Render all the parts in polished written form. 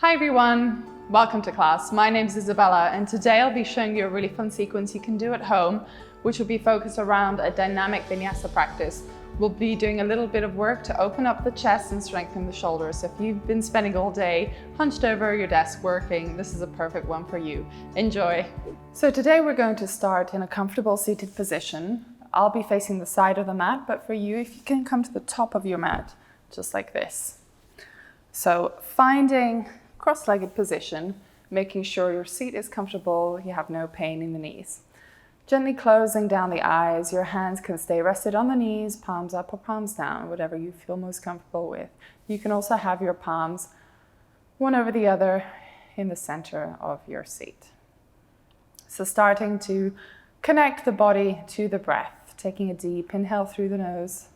Hi everyone, welcome to class. My name is Isabella and today I'll be showing you a really fun sequence you can do at home, which will be focused around a dynamic vinyasa practice. We'll be doing a little bit of work to open up the chest and strengthen the shoulders. So if you've been spending all day hunched over your desk working, this is a perfect one for you. Enjoy. So today we're going to start in a comfortable seated position. I'll be facing the side of the mat, but for you, if you can come to the top of your mat, just like this. So finding cross-legged position, making sure your seat is comfortable, you have no pain in the knees. Gently closing down the eyes, your hands can stay rested on the knees, palms up or palms down, whatever you feel most comfortable with. You can also have your palms one over the other in the center of your seat. So starting to connect the body to the breath, taking a deep inhale through the nose,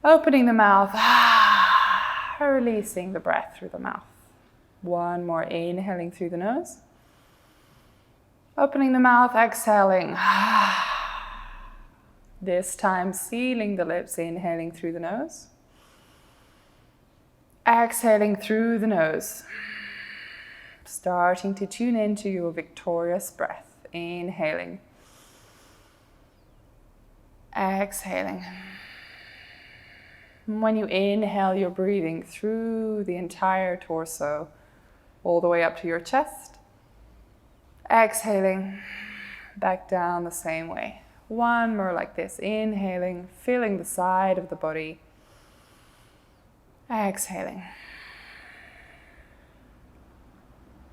opening the mouth, releasing the breath through the mouth. One more, inhaling through the nose. Opening the mouth, exhaling. This time, sealing the lips, inhaling through the nose. Exhaling through the nose. Starting to tune into your victorious breath. Inhaling. Exhaling. When you inhale, you're breathing through the entire torso, all the way up to your chest. Exhaling, back down the same way. One more like this, inhaling, feeling the side of the body. Exhaling.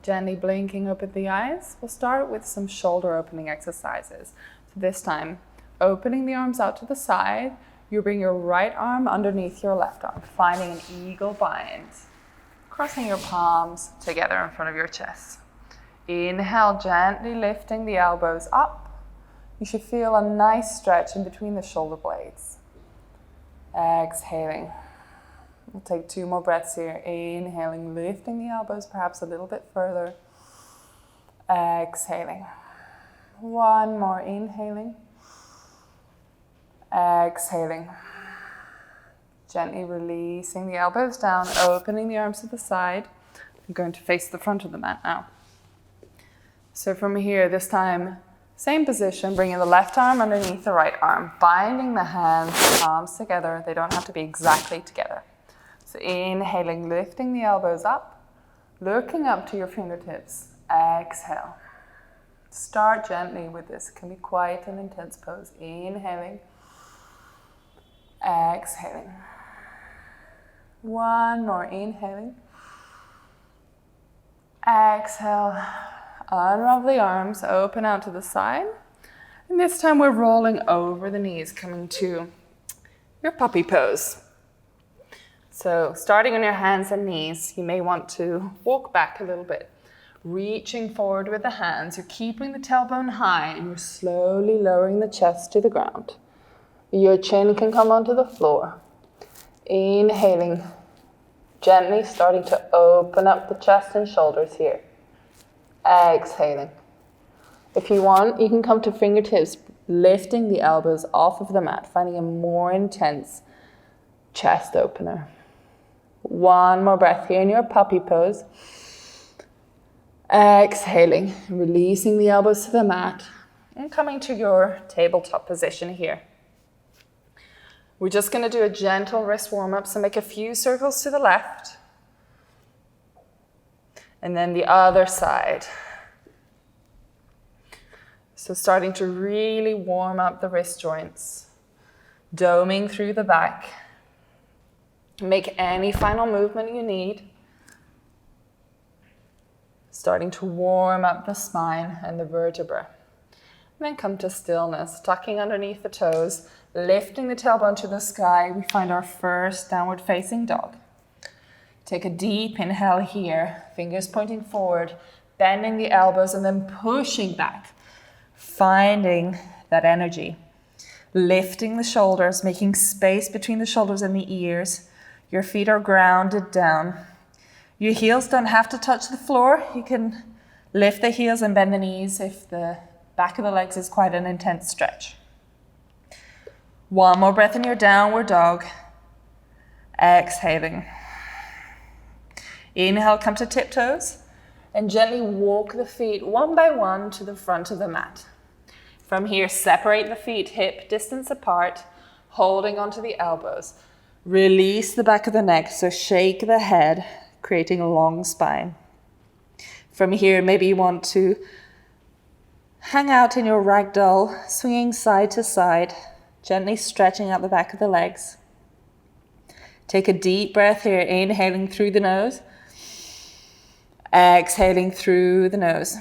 Gently blinking open the eyes. We'll start with some shoulder opening exercises. So this time, opening the arms out to the side. You bring your right arm underneath your left arm, finding an eagle bind. Crossing your palms together in front of your chest. Inhale, gently lifting the elbows up. You should feel a nice stretch in between the shoulder blades. Exhaling. We'll take 2 more breaths here. Inhaling, lifting the elbows perhaps a little bit further. Exhaling. One more, inhaling. Exhaling. Gently releasing the elbows down, opening the arms to the side. I'm going to face the front of the mat now. So from here, this time, same position, bringing the left arm underneath the right arm, binding the hands, palms together. They don't have to be exactly together. So inhaling, lifting the elbows up, looking up to your fingertips. Exhale. Start gently with this. It can be quite an intense pose. Inhaling. Exhaling. One more, inhaling. Exhale. Unravel the arms, open out to the side. And this time we're rolling over the knees, coming to your puppy pose. So starting on your hands and knees, you may want to walk back a little bit. Reaching forward with the hands, you're keeping the tailbone high and you're slowly lowering the chest to the ground. Your chin can come onto the floor. Inhaling, gently starting to open up the chest and shoulders here. Exhaling. If you want, you can come to fingertips, lifting the elbows off of the mat, finding a more intense chest opener. One more breath here in your puppy pose. Exhaling, releasing the elbows to the mat and coming to your tabletop position here. We're just going to do a gentle wrist warm-up, so make a few circles to the left. And then the other side. So starting to really warm up the wrist joints. Doming through the back. Make any final movement you need. Starting to warm up the spine and the vertebra. And then come to stillness, tucking underneath the toes, lifting the tailbone to the sky. We find our first downward facing dog. Take a deep inhale here, fingers pointing forward, bending the elbows and then pushing back, finding that energy. Lifting the shoulders, making space between the shoulders and the ears. Your feet are grounded down. Your heels don't have to touch the floor. You can lift the heels and bend the knees if the back of the legs is quite an intense stretch. One more breath in your downward dog. Exhaling. Inhale, come to tiptoes. And gently walk the feet one by one to the front of the mat. From here, separate the feet hip distance apart, holding onto the elbows. Release the back of the neck, so shake the head, creating a long spine. From here, maybe you want to hang out in your ragdoll, swinging side to side, gently stretching out the back of the legs. Take a deep breath here, inhaling through the nose. Exhaling through the nose.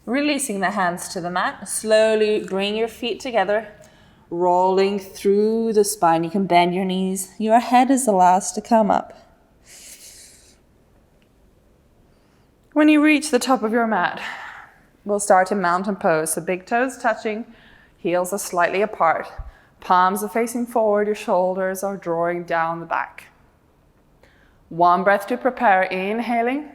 Releasing the hands to the mat. Slowly bring your feet together, rolling through the spine. You can bend your knees. Your head is the last to come up. When you reach the top of your mat, we'll start in mountain pose. So big toes touching, heels are slightly apart. Palms are facing forward, your shoulders are drawing down the back. One breath to prepare, inhaling,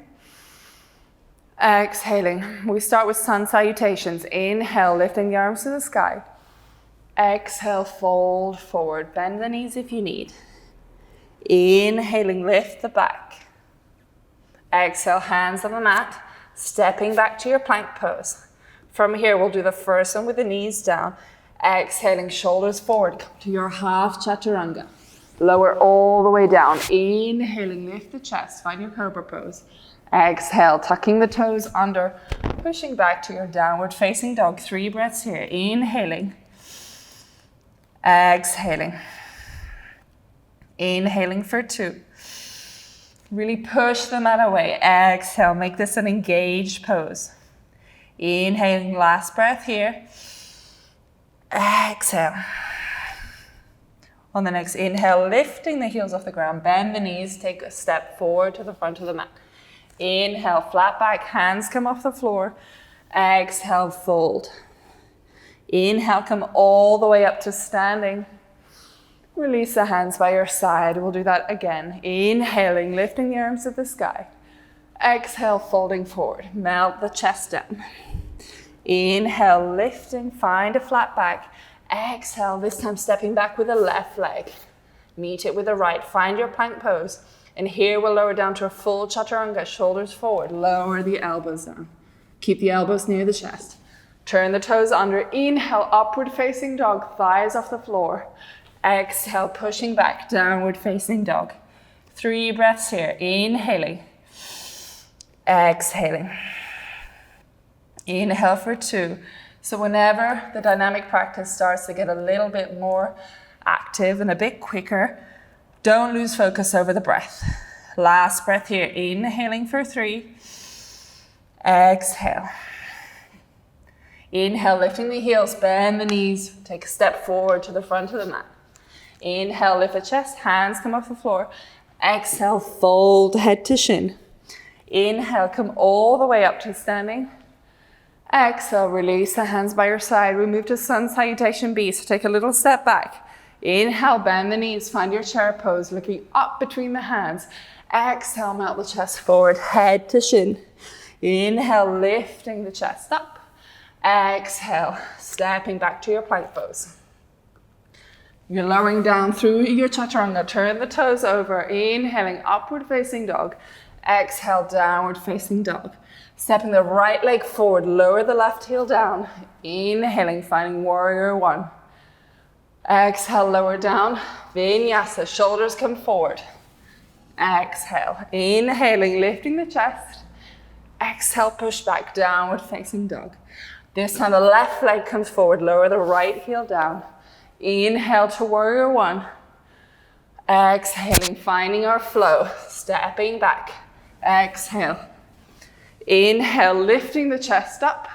exhaling. We start with sun salutations. Inhale, lifting the arms to the sky. Exhale, fold forward. Bend the knees if you need. Inhaling, lift the back. Exhale, hands on the mat, stepping back to your plank pose. From here, we'll do the first one with the knees down. Exhaling, shoulders forward, come to your half chaturanga. Lower all the way down. Inhaling, lift the chest, find your cobra pose. Exhale, tucking the toes under, pushing back to your downward facing dog. 3 breaths here. Inhaling. Exhaling. Inhaling for 2. Really push the mat away. Exhale, make this an engaged pose. Inhaling, last breath here. Exhale. On the next inhale, lifting the heels off the ground, bend the knees, take a step forward to the front of the mat. Inhale, flat back, hands come off the floor. Exhale, fold. Inhale, come all the way up to standing. Release the hands by your side. We'll do that again. Inhaling, lifting the arms to the sky. Exhale, folding forward. Melt the chest down. Inhale, lifting, find a flat back. Exhale, this time stepping back with the left leg. Meet it with the right. Find your plank pose. And here we'll lower down to a full chaturanga, shoulders forward. Lower the elbows down. Keep the elbows near the chest. Turn the toes under. Inhale, upward facing dog, thighs off the floor. Exhale, pushing back, downward facing dog. 3 breaths here. Inhaling. Exhaling. Inhale for 2. So whenever the dynamic practice starts to get a little bit more active and a bit quicker, don't lose focus over the breath. Last breath here, inhaling for 3. Exhale. Inhale, lifting the heels, bend the knees, take a step forward to the front of the mat. Inhale, lift the chest, hands come off the floor. Exhale, fold head to shin. Inhale, come all the way up to standing. Exhale, release the hands by your side. We move to sun salutation B, so take a little step back. Inhale, bend the knees, find your chair pose, looking up between the hands. Exhale, melt the chest forward, head to shin. Inhale, lifting the chest up. Exhale, stepping back to your plank pose. You're lowering down through your chaturanga. Turn the toes over, inhaling, upward facing dog. Exhale, downward facing dog. Stepping the right leg forward, lower the left heel down. Inhaling, finding warrior 1. Exhale, lower down. Vinyasa, shoulders come forward. Exhale, inhaling, lifting the chest. Exhale, push back, downward facing dog. This time the left leg comes forward, lower the right heel down. Inhale to warrior 1. Exhaling, finding our flow, stepping back. Exhale. Inhale, lifting the chest up.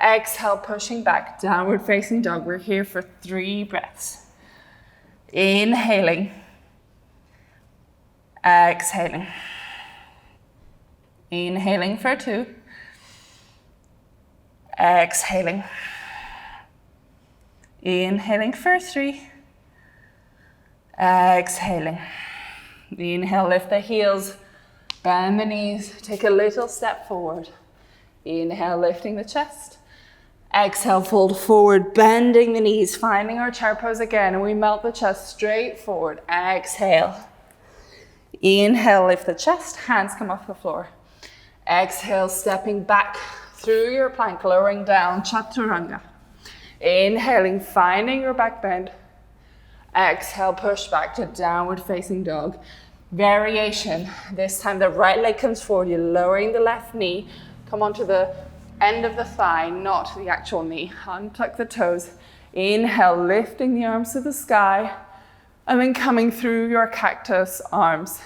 Exhale, pushing back, downward facing dog. We're here for 3 breaths. Inhaling. Exhaling. Inhaling for 2. Exhaling. Inhaling for 3. Exhaling. Inhale, lift the heels. Bend the knees, take a little step forward. Inhale, lifting the chest. Exhale, fold forward, bending the knees, finding our chair pose again, and we melt the chest straight forward. Exhale. Inhale, lift the chest, hands come off the floor. Exhale, stepping back through your plank, lowering down, chaturanga. Inhaling, finding your back bend. Exhale, push back to downward facing dog. Variation. This time the right leg comes forward, you're lowering the left knee. Come onto the end of the thigh, not the actual knee. Untuck the toes. Inhale, lifting the arms to the sky. And then coming through your cactus arms.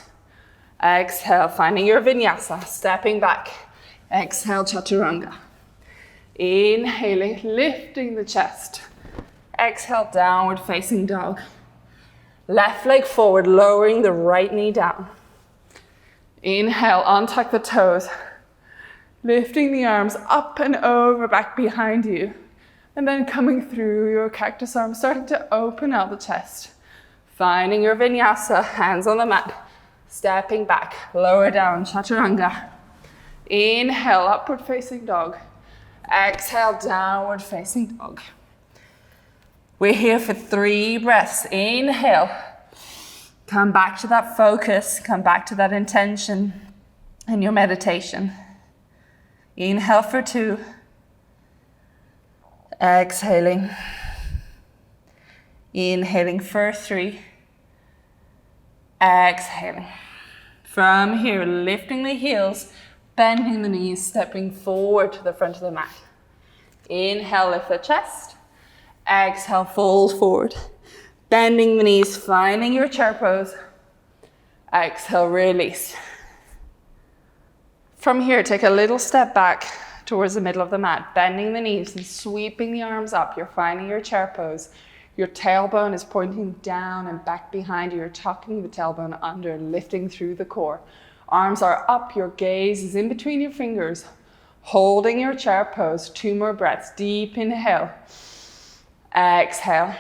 Exhale, finding your vinyasa, stepping back. Exhale, chaturanga. Inhaling, lifting the chest. Exhale, downward facing dog. Left leg forward, lowering the right knee down. Inhale, untuck the toes. Lifting the arms up and over, back behind you. And then coming through your cactus arms, starting to open out the chest. Finding your vinyasa, hands on the mat. Stepping back, lower down, chaturanga. Inhale, upward facing dog. Exhale, downward facing dog. We're here for 3 breaths. Inhale. Come back to that focus, come back to that intention in your meditation. Inhale for 2. Exhaling. Inhaling for 3. Exhaling. From here, lifting the heels, bending the knees, stepping forward to the front of the mat. Inhale, lift the chest. Exhale, fold forward. Bending the knees, finding your chair pose. Exhale, release. From here, take a little step back towards the middle of the mat, bending the knees and sweeping the arms up. You're finding your chair pose. Your tailbone is pointing down and back behind you. You're tucking the tailbone under, lifting through the core. Arms are up, your gaze is in between your fingers. Holding your chair pose, 2 more breaths. Deep inhale. Exhale.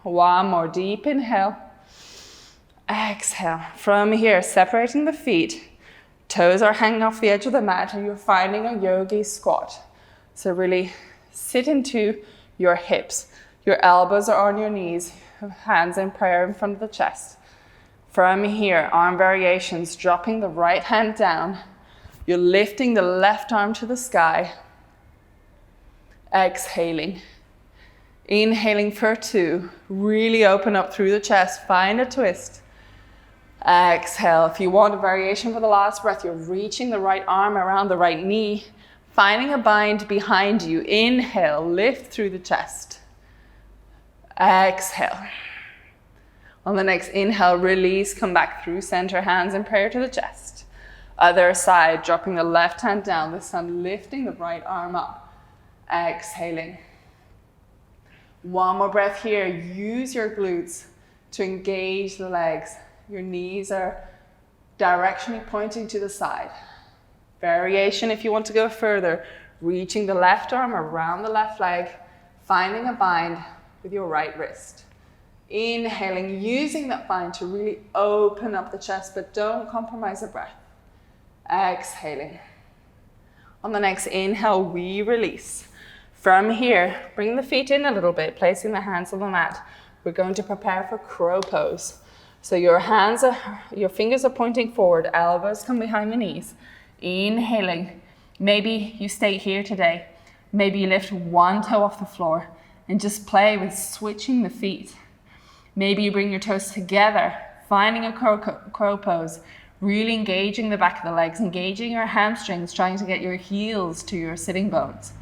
1 more deep inhale. Exhale. From here, separating the feet. Toes are hanging off the edge of the mat and you're finding a yogi squat. So really sit into your hips. Your elbows are on your knees, hands in prayer in front of the chest. From here, arm variations, dropping the right hand down. You're lifting the left arm to the sky. Exhaling. Inhaling for 2. Really open up through the chest, find a twist. Exhale. If you want a variation for the last breath, you're reaching the right arm around the right knee, finding a bind behind you. Inhale, lift through the chest. Exhale. On the next inhale, release, come back through center, hands in prayer to the chest. Other side, dropping the left hand down, this time lifting the right arm up. Exhaling. 1 more breath here. Use your glutes to engage the legs. Your knees are directionally pointing to the side. Variation if you want to go further, reaching the left arm around the left leg, finding a bind with your right wrist. Inhaling, using that bind to really open up the chest, but don't compromise the breath. Exhaling. On the next inhale, we release. From here, bring the feet in a little bit, placing the hands on the mat. We're going to prepare for crow pose. So your fingers are pointing forward, elbows come behind the knees. Inhaling. Maybe you stay here today. Maybe you lift 1 toe off the floor and just play with switching the feet. Maybe you bring your toes together, finding a crow pose, really engaging the back of the legs, engaging your hamstrings, trying to get your heels to your sitting bones.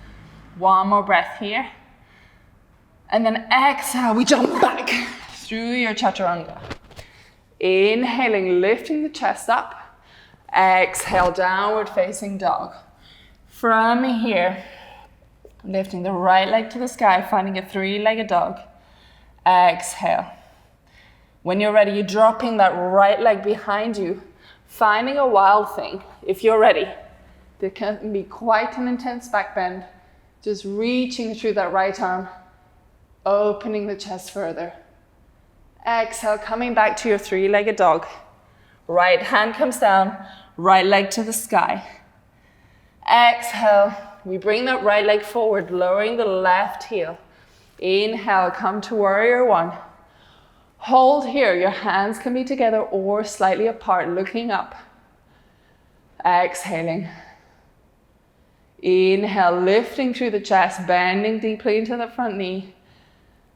1 more breath here. And then exhale, we jump back through your chaturanga. Inhaling, lifting the chest up. Exhale, downward facing dog. From here, lifting the right leg to the sky, finding a 3-legged dog. Exhale. When you're ready, you're dropping that right leg behind you, finding a wild thing. If you're ready, there can be quite an intense back bend. Just reaching through that right arm, opening the chest further. Exhale, coming back to your 3-legged dog. Right hand comes down, right leg to the sky. Exhale, we bring that right leg forward, lowering the left heel. Inhale, come to warrior 1. Hold here. Your hands can be together or slightly apart, looking up. Exhaling. Inhale, lifting through the chest, bending deeply into the front knee.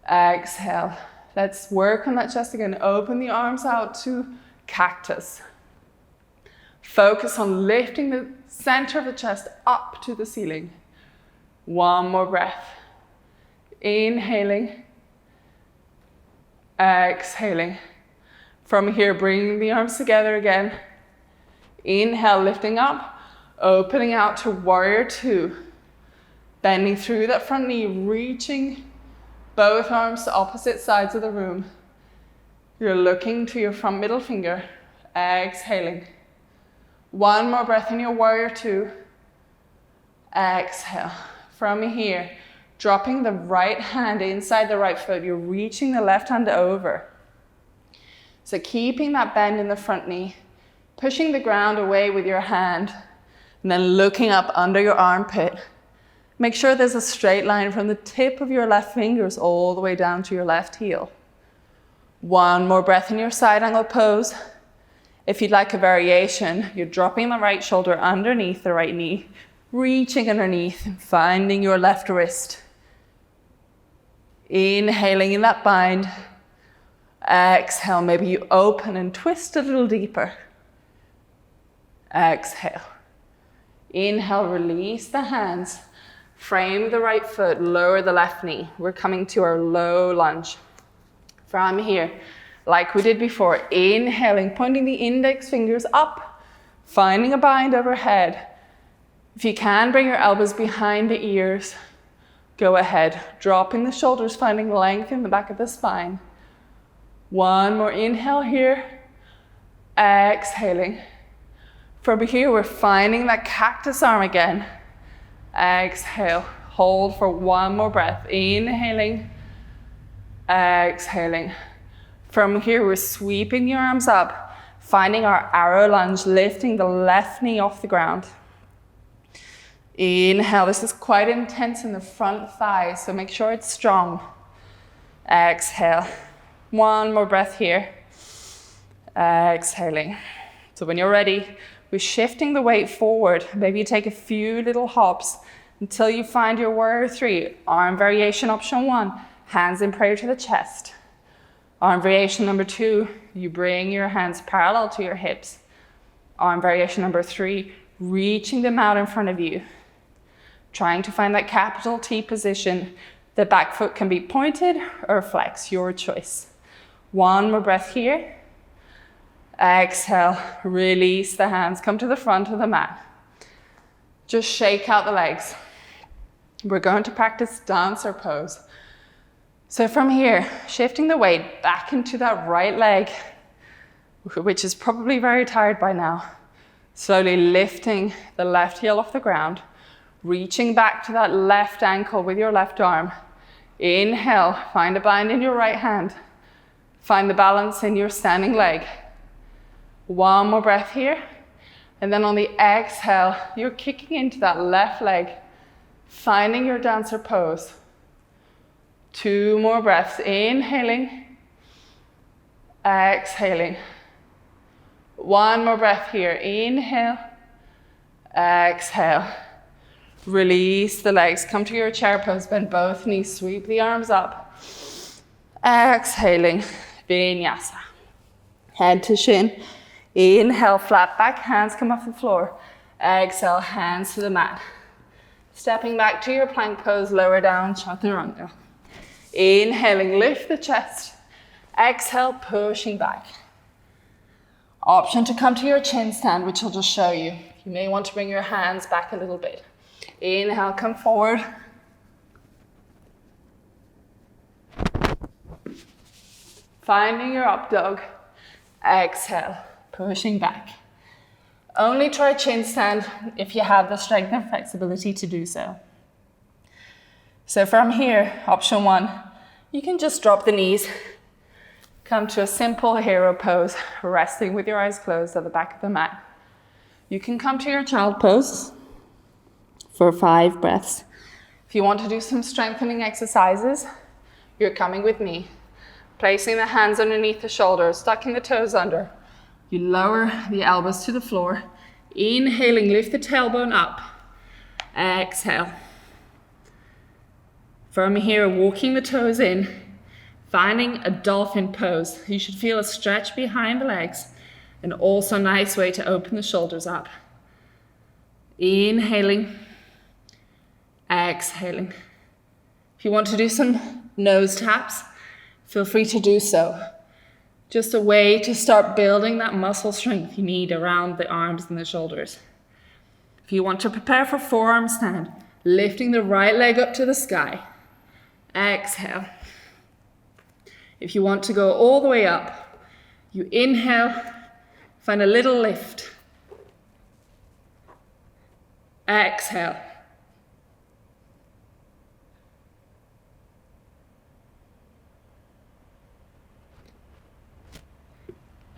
Exhale. Let's work on that chest again. Open the arms out to cactus. Focus on lifting the center of the chest up to the ceiling. One more breath. Inhaling. Exhaling. From here, bringing the arms together again. Inhale, lifting up, opening out to warrior two. Bending through that front knee, reaching both arms to opposite sides of the room. You're looking to your front middle finger. Exhaling. One more breath in your warrior two. Exhale. From here, dropping the right hand inside the right foot, you're reaching the left hand over. So keeping that bend in the front knee, pushing the ground away with your hand, and then looking up under your armpit. Make sure there's a straight line from the tip of your left fingers all the way down to your left heel. One more breath in your side angle pose. If you'd like a variation, you're dropping the right shoulder underneath the right knee, reaching underneath and finding your left wrist. Inhaling in that bind. Exhale, maybe you open and twist a little deeper. Exhale. Inhale, release the hands. Frame the right foot, lower the left knee. We're coming to our low lunge. From here, like we did before, inhaling, pointing the index fingers up, finding a bind overhead. If you can, bring your elbows behind the ears. Go ahead, dropping the shoulders, finding length in the back of the spine. One more inhale here. Exhaling. From here, we're finding that cactus arm again. Exhale. Hold for one more breath. Inhaling. Exhaling. From here, we're sweeping the arms up, finding our arrow lunge, lifting the left knee off the ground. Inhale. This is quite intense in the front thigh, so make sure it's strong. Exhale. One more breath here. Exhaling. So when you're ready, we're shifting the weight forward. Maybe you take a few little hops until you find your warrior three. Arm variation option one, hands in prayer to the chest. Arm variation number two, you bring your hands parallel to your hips. Arm variation number three, reaching them out in front of you. Trying to find that capital T position. The back foot can be pointed or flex, your choice. One more breath here. Exhale, release the hands, come to the front of the mat. Just shake out the legs. We're going to practice dancer pose. So from here, shifting the weight back into that right leg, which is probably very tired by now. Slowly lifting the left heel off the ground, reaching back to that left ankle with your left arm. Inhale, find a bind in your right hand. Find the balance in your standing leg. One more breath here. And then on the exhale, you're kicking into that left leg, finding your dancer pose. Two more breaths. Inhaling. Exhaling. One more breath here. Inhale. Exhale. Release the legs. Come to your chair pose. Bend both knees. Sweep the arms up. Exhaling. Vinyasa. Head to shin. Inhale, flat back, hands come off the floor. Exhale, hands to the mat. Stepping back to your plank pose, lower down, chaturanga. Inhaling, lift the chest. Exhale, pushing back. Option to come to your chin stand, which I'll just show you. You may want to bring your hands back a little bit. Inhale, come forward. Finding your up dog. Exhale, pushing back. Only try chin stand if you have the strength and flexibility to do so. So from here, option one, you can just drop the knees, come to a simple hero pose, resting with your eyes closed at the back of the mat. You can come to your child pose for 5 breaths. If you want to do some strengthening exercises, you're coming with me. Placing the hands underneath the shoulders, tucking the toes under. You lower the elbows to the floor. Inhaling, lift the tailbone up. Exhale. From here, walking the toes in, finding a dolphin pose. You should feel a stretch behind the legs, and also a nice way to open the shoulders up. Inhaling, exhaling. If you want to do some nose taps, feel free to do so. Just a way to start building that muscle strength you need around the arms and the shoulders. If you want to prepare for forearm stand, lifting the right leg up to the sky. Exhale. If you want to go all the way up, you inhale, find a little lift. Exhale.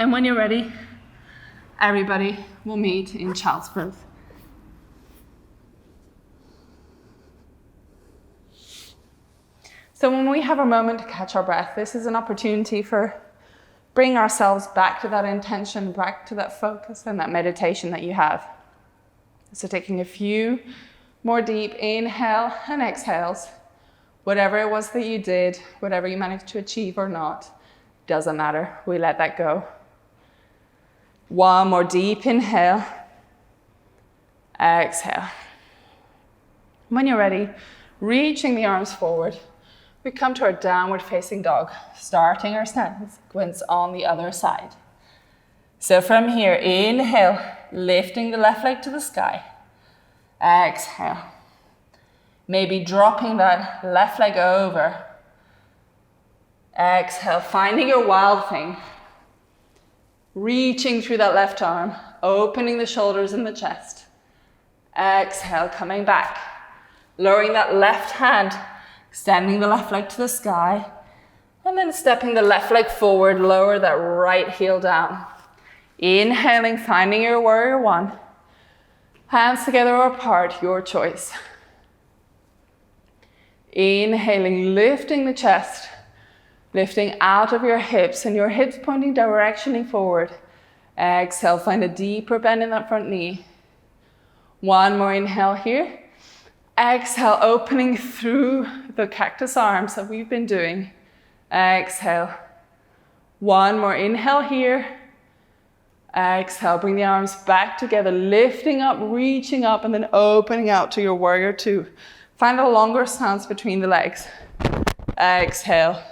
And when you're ready, everybody will meet in child's pose. So when we have a moment to catch our breath, this is an opportunity for bring ourselves back to that intention, back to that focus and that meditation that you have. So taking a few more deep inhale and exhales. Whatever it was that you did, whatever you managed to achieve or not, doesn't matter. We let that go. One more deep inhale. Exhale. When you're ready, reaching the arms forward, we come to our downward facing dog, starting our stand sequence on the other side. So from here, inhale, lifting the left leg to the sky. Exhale. Maybe dropping that left leg over. Exhale, finding your wild thing. Reaching through that left arm, opening the shoulders and the chest. Exhale, coming back. Lowering that left hand, extending the left leg to the sky. And then stepping the left leg forward, lower that right heel down. Inhaling, finding your warrior one. Hands together or apart, your choice. Inhaling, lifting the chest. Lifting out of your hips and your hips pointing directionally forward. Exhale, find a deeper bend in that front knee. One more inhale here. Exhale, opening through the cactus arms that we've been doing. Exhale. One more inhale here. Exhale, bring the arms back together, lifting up, reaching up, and then opening out to your warrior two. Find a longer stance between the legs. Exhale.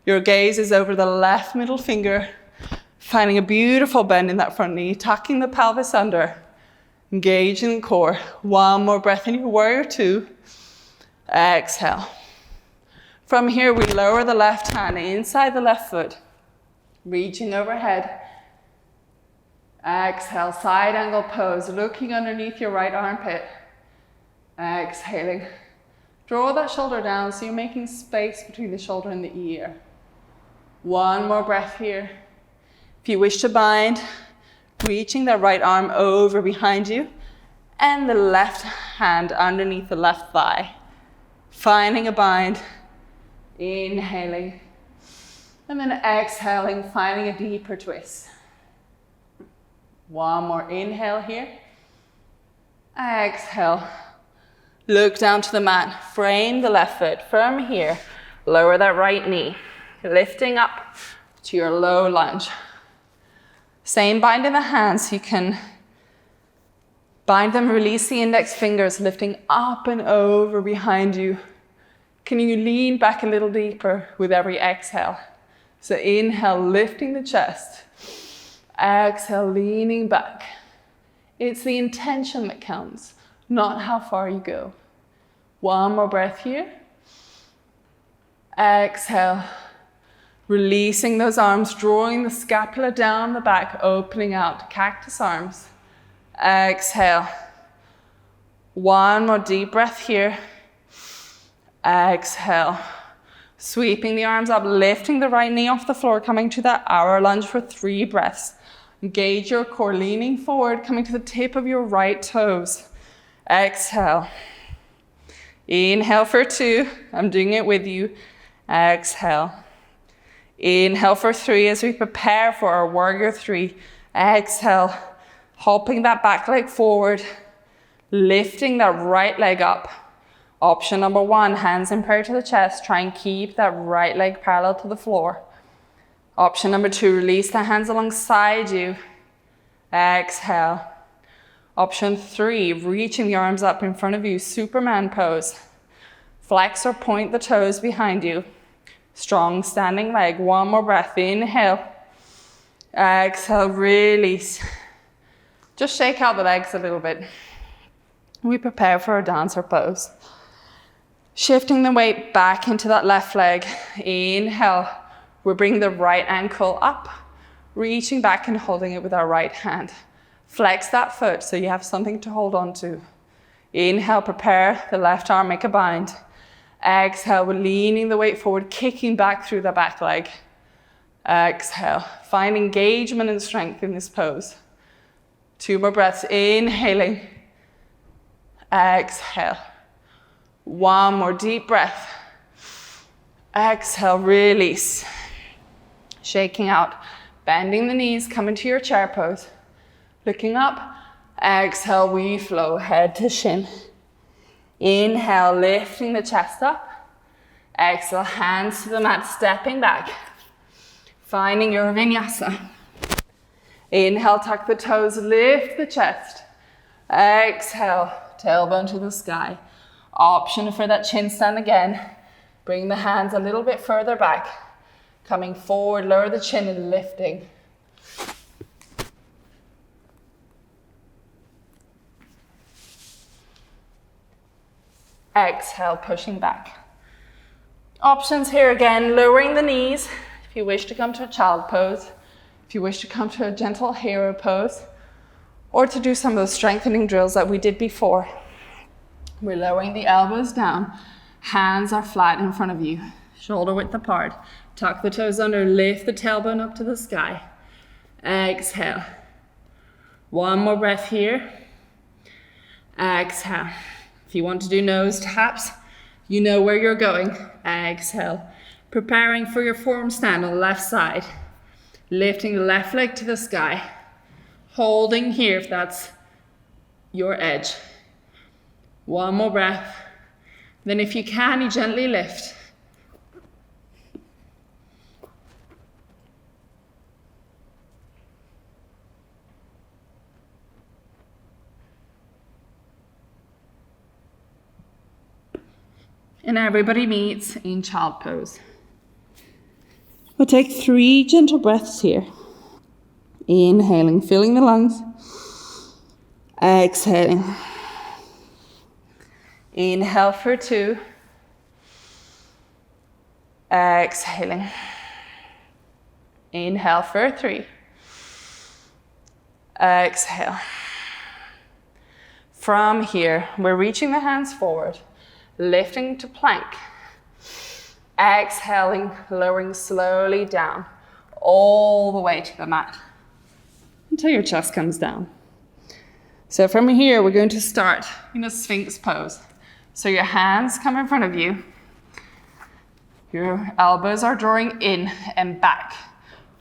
Your gaze is over the left middle finger, finding a beautiful bend in that front knee, tucking the pelvis under, engaging the core. One more breath in your warrior two. Exhale. From here, we lower the left hand inside the left foot, reaching overhead. Exhale, side angle pose, looking underneath your right armpit. Exhaling. Draw that shoulder down so you're making space between the shoulder and the ear. One more breath here. If you wish to bind, reaching that right arm over behind you and the left hand underneath the left thigh. Finding a bind, inhaling, and then exhaling, finding a deeper twist. One more inhale here. Exhale. Look down to the mat, frame the left foot. From here, lower that right knee. Lifting up to your low lunge. Same bind in the hands. You can bind them, release the index fingers, lifting up and over behind you. Can you lean back a little deeper with every exhale? So inhale, lifting the chest. Exhale, leaning back. It's the intention that counts, not how far you go. One more breath here. Exhale. Releasing those arms, drawing the scapula down the back, opening out, cactus arms. Exhale. One more deep breath here. Exhale. Sweeping the arms up, lifting the right knee off the floor, coming to that hour lunge for 3 breaths. Engage your core, leaning forward, coming to the tip of your right toes. Exhale. Inhale for 2. I'm doing it with you. Exhale. Inhale for 3 as we prepare for our warrior 3. Exhale, hopping that back leg forward, lifting that right leg up. Option number 1, hands in prayer to the chest. Try and keep that right leg parallel to the floor. Option number 2, release the hands alongside you. Exhale. Option 3, reaching the arms up in front of you, Superman pose. Flex or point the toes behind you. Strong standing leg. One more breath. Inhale. Exhale, release. Just shake out the legs a little bit. We prepare for a dancer pose. Shifting the weight back into that left leg. Inhale. We're bringing the right ankle up, reaching back and holding it with our right hand. Flex that foot so you have something to hold on to. Inhale, prepare the left arm, make a bind. Exhale, we're leaning the weight forward, kicking back through the back leg. Exhale, find engagement and strength in this pose. 2 more breaths, inhaling. Exhale. 1 more deep breath. Exhale, release. Shaking out, bending the knees, come into your chair pose. Looking up, exhale, we flow head to shin. Inhale, lifting the chest up. Exhale, hands to the mat, stepping back. Finding your vinyasa. Inhale, tuck the toes, lift the chest. Exhale, tailbone to the sky. Option for that chin stand again. Bring the hands a little bit further back. Coming forward, lower the chin and lifting. Exhale, pushing back. Options here again, lowering the knees. If you wish to come to a child pose, if you wish to come to a gentle hero pose, or to do some of the strengthening drills that we did before. We're lowering the elbows down. Hands are flat in front of you, shoulder width apart. Tuck the toes under, lift the tailbone up to the sky. Exhale. 1 more breath here. Exhale. If you want to do nose taps, you know where you're going. Exhale. Preparing for your form stand on the left side. Lifting the left leg to the sky. Holding here if that's your edge. 1 more breath. Then if you can, you gently lift. And everybody meets in child pose. We'll take 3 gentle breaths here. Inhaling, filling the lungs. Exhaling. Inhale for 2. Exhaling. Inhale for 3. Exhale. From here, we're reaching the hands forward. Lifting to plank. Exhaling, lowering slowly down, all the way to the mat, until your chest comes down. So from here, we're going to start in a Sphinx pose. So your hands come in front of you. Your elbows are drawing in and back,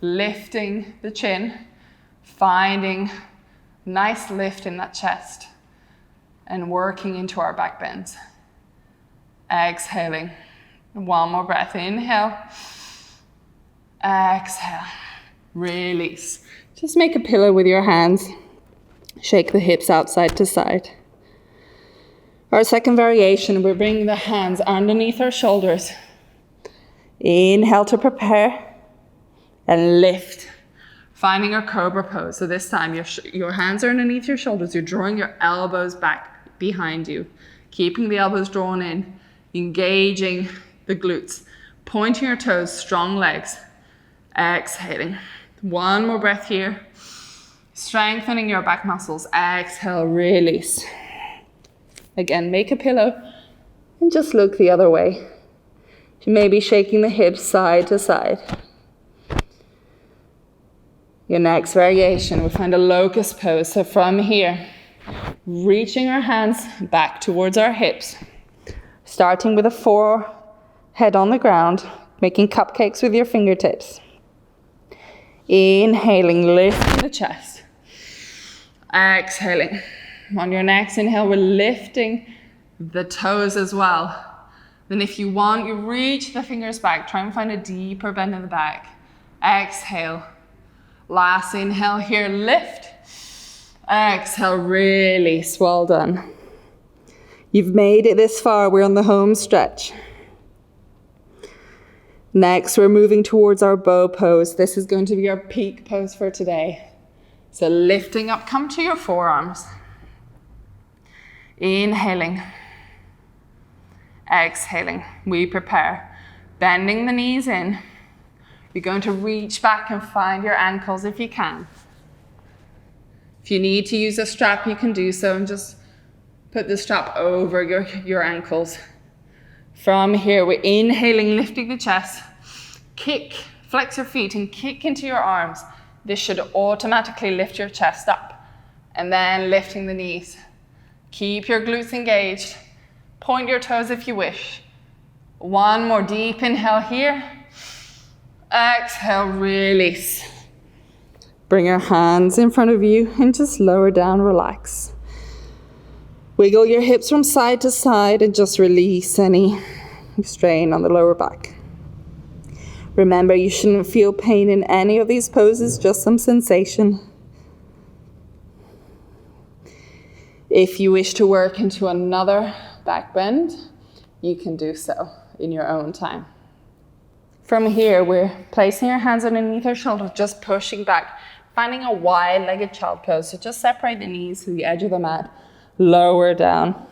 lifting the chin, finding nice lift in that chest, and working into our back bends. Exhaling. 1 more breath. Inhale. Exhale. Release. Just make a pillow with your hands. Shake the hips out side to side. Our second variation, we're bringing the hands underneath our shoulders. Inhale to prepare. And lift. Finding our cobra pose. So this time your hands are underneath your shoulders. You're drawing your elbows back behind you. Keeping the elbows drawn in. Engaging the glutes, pointing your toes, strong legs. Exhaling. 1 more breath here. Strengthening your back muscles. Exhale, release. Again, make a pillow and just look the other way. You may be shaking the hips side to side. Your next variation, we find a locust pose. So from here, reaching our hands back towards our hips. Starting with a forehead on the ground, making cupcakes with your fingertips. Inhaling, lifting the chest. Exhaling. On your next inhale, we're lifting the toes as well. Then if you want, you reach the fingers back. Try and find a deeper bend in the back. Exhale. Last inhale here, lift. Exhale, release. Well done. You've made it this far. We're on the home stretch. Next, we're moving towards our bow pose. This is going to be our peak pose for today. So lifting up, come to your forearms. Inhaling. Exhaling. We prepare. Bending the knees in. You're going to reach back and find your ankles if you can. If you need to use a strap, you can do so and just put the strap over your ankles. From here, we're inhaling, lifting the chest. Kick, flex your feet and kick into your arms. This should automatically lift your chest up. And then lifting the knees. Keep your glutes engaged. Point your toes if you wish. One more deep inhale here. Exhale, release. Bring your hands in front of you and just lower down, relax. Wiggle your hips from side to side and just release any strain on the lower back. Remember, you shouldn't feel pain in any of these poses, just some sensation. If you wish to work into another back bend, you can do so in your own time. From here, we're placing our hands underneath our shoulders, just pushing back, finding a wide-legged child pose. So just separate the knees to the edge of the mat, lower down.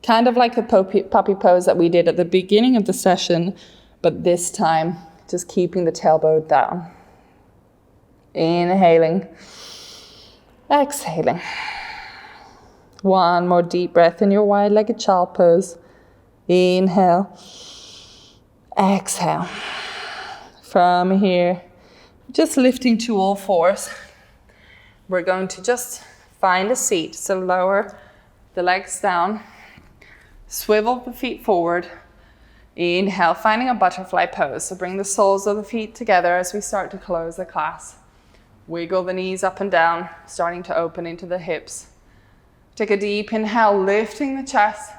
Kind of like the puppy pose that we did at the beginning of the session, but this time, just keeping the tailbone down. Inhaling, exhaling. One more deep breath in your wide-legged child pose. Inhale, exhale. From here, just lifting to all fours. We're going to just find a seat. So lower the legs down, swivel the feet forward. Inhale, finding a butterfly pose. So bring the soles of the feet together as we start to close the class. Wiggle the knees up and down, starting to open into the hips. Take a deep inhale, lifting the chest.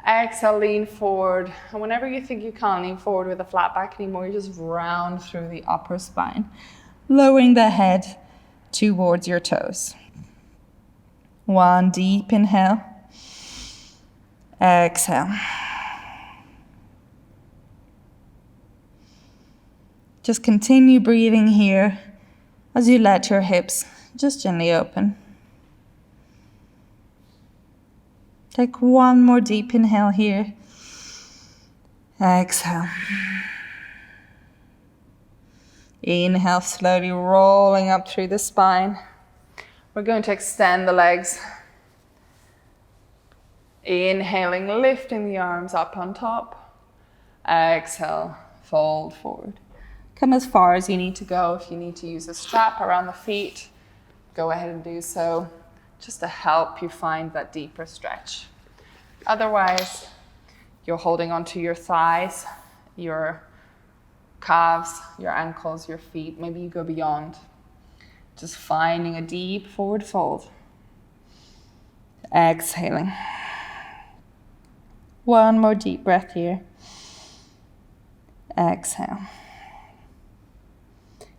Exhale, lean forward. And whenever you think you can't lean forward with a flat back anymore, you just round through the upper spine, lowering the head towards your toes. One deep inhale. Exhale. Just continue breathing here as you let your hips just gently open. Take one more deep inhale here. Exhale. Inhale, slowly rolling up through the spine. We're going to extend the legs. Inhaling, lifting the arms up on top. Exhale, fold forward. Come as far as you need to go. If you need to use a strap around the feet, go ahead and do so, just to help you find that deeper stretch. Otherwise, you're holding onto your thighs, your calves, your ankles, your feet. Maybe you go beyond. Just finding a deep forward fold. Exhaling. One more deep breath here. Exhale.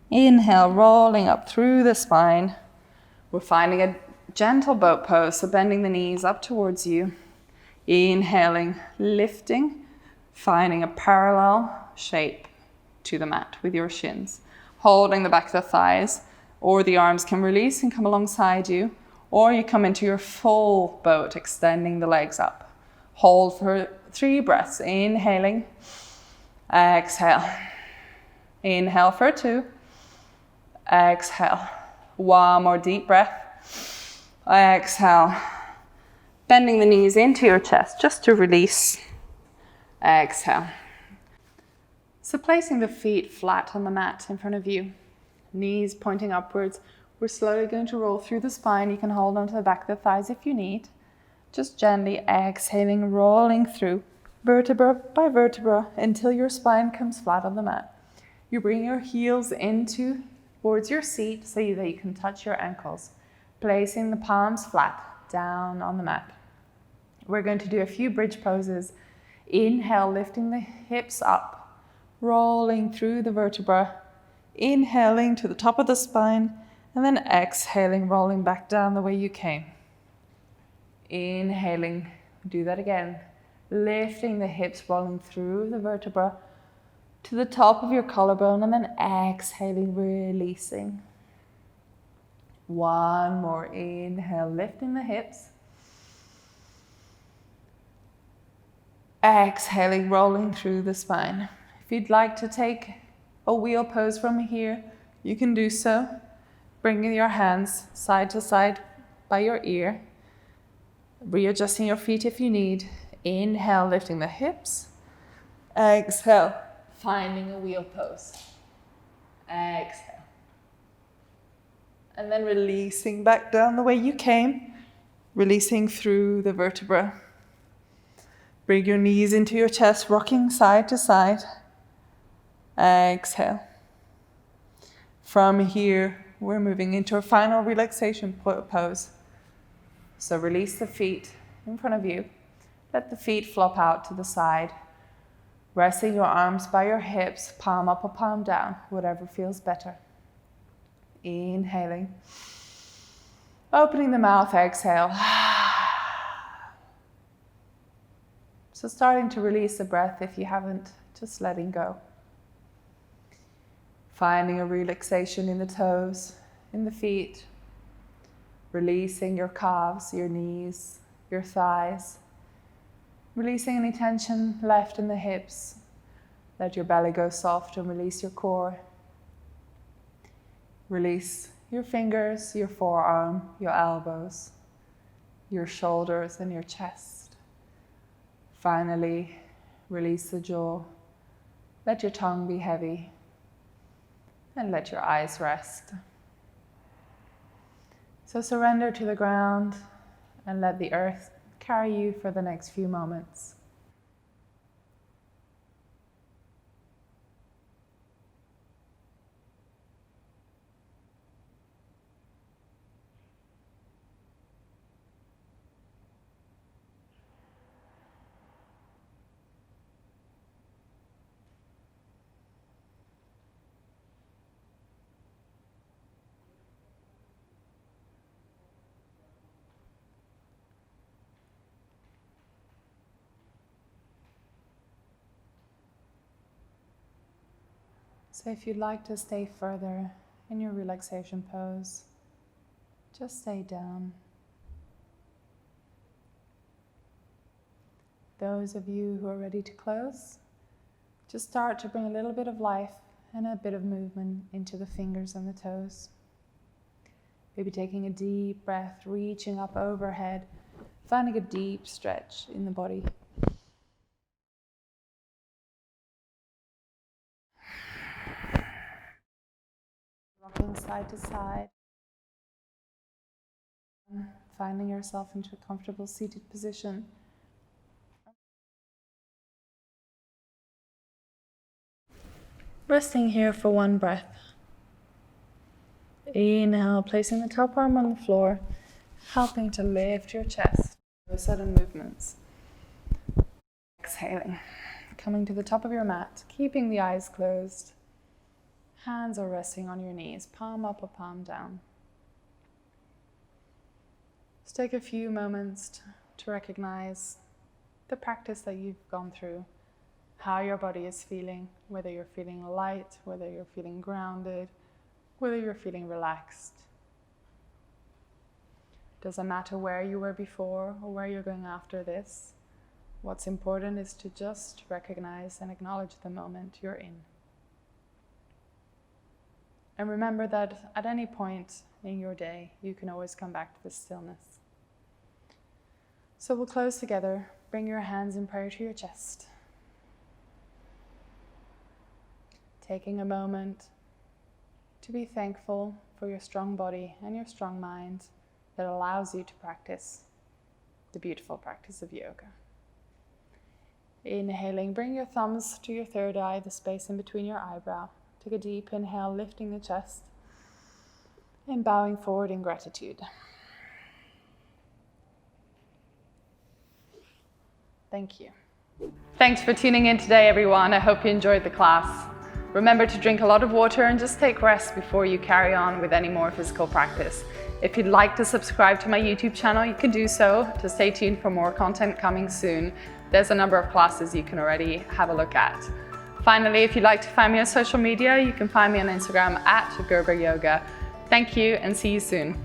Inhale, rolling up through the spine. We're finding a gentle boat pose, so bending the knees up towards you. Inhaling, lifting, finding a parallel shape to the mat with your shins. Holding the back of the thighs, or the arms can release and come alongside you, or you come into your full boat, extending the legs up. Hold for 3 breaths. Inhaling, exhale. Inhale for 2. Exhale. One more deep breath. Exhale. Bending the knees into your chest just to release. Exhale. So placing the feet flat on the mat in front of you, knees pointing upwards, we're slowly going to roll through the spine. You can hold onto the back of the thighs if you need. Just gently exhaling, rolling through. vertebra by vertebra, until your spine comes flat on the mat. You bring your heels towards your seat so that you can touch your ankles, placing the palms flat down on the mat. We're going to do a few bridge poses. Inhale, lifting the hips up, rolling through the vertebra, inhaling to the top of the spine, and then exhaling, rolling back down the way you came. Inhaling, do that again, lifting the hips, rolling through the vertebra to the top of your collarbone, and then exhaling, releasing. One more, inhale, lifting the hips. Exhaling, rolling through the spine. If you'd like to take a wheel pose from here, you can do so. Bringing your hands side to side by your ear. Readjusting your feet if you need. Inhale, lifting the hips. Exhale, finding a wheel pose. Exhale. And then releasing back down the way you came. Releasing through the vertebra. Bring your knees into your chest, rocking side to side. Exhale. From here, we're moving into our final relaxation pose. So release the feet in front of you. Let the feet flop out to the side. Resting your arms by your hips, palm up or palm down, whatever feels better. Inhaling. Opening the mouth, exhale. So starting to release the breath if you haven't, just letting go. Finding a relaxation in the toes, in the feet. Releasing your calves, your knees, your thighs. Releasing any tension left in the hips. Let your belly go soft and release your core. Release your fingers, your forearm, your elbows, your shoulders and your chest. Finally, release the jaw. Let your tongue be heavy. And let your eyes rest. So surrender to the ground and let the earth carry you for the next few moments. So if you'd like to stay further in your relaxation pose, just stay down. Those of you who are ready to close, just start to bring a little bit of life and a bit of movement into the fingers and the toes. Maybe taking a deep breath, reaching up overhead, finding a deep stretch in the body. Rocking side to side. Finding yourself into a comfortable seated position. Resting here for one breath. Inhale, placing the top arm on the floor, helping to lift your chest. No sudden movements. Exhaling, coming to the top of your mat, keeping the eyes closed. Hands are resting on your knees, palm up or palm down. Just take a few moments to recognize the practice that you've gone through, how your body is feeling, whether you're feeling light, whether you're feeling grounded, whether you're feeling relaxed. Doesn't matter where you were before or where you're going after this. What's important is to just recognize and acknowledge the moment you're in. And remember that at any point in your day, you can always come back to the stillness. So we'll close together. Bring your hands in prayer to your chest. Taking a moment to be thankful for your strong body and your strong mind that allows you to practice the beautiful practice of yoga. Inhaling, bring your thumbs to your third eye, the space in between your eyebrow. Take a deep inhale, lifting the chest and bowing forward in gratitude. Thank you. Thanks for tuning in today, everyone. I hope you enjoyed the class. Remember to drink a lot of water and just take rest before you carry on with any more physical practice. If you'd like to subscribe to my YouTube channel, you can do so to stay tuned for more content coming soon. There's a number of classes you can already have a look at. Finally, if you'd like to find me on social media, you can find me on Instagram @Gerber Yoga. Thank you and see you soon.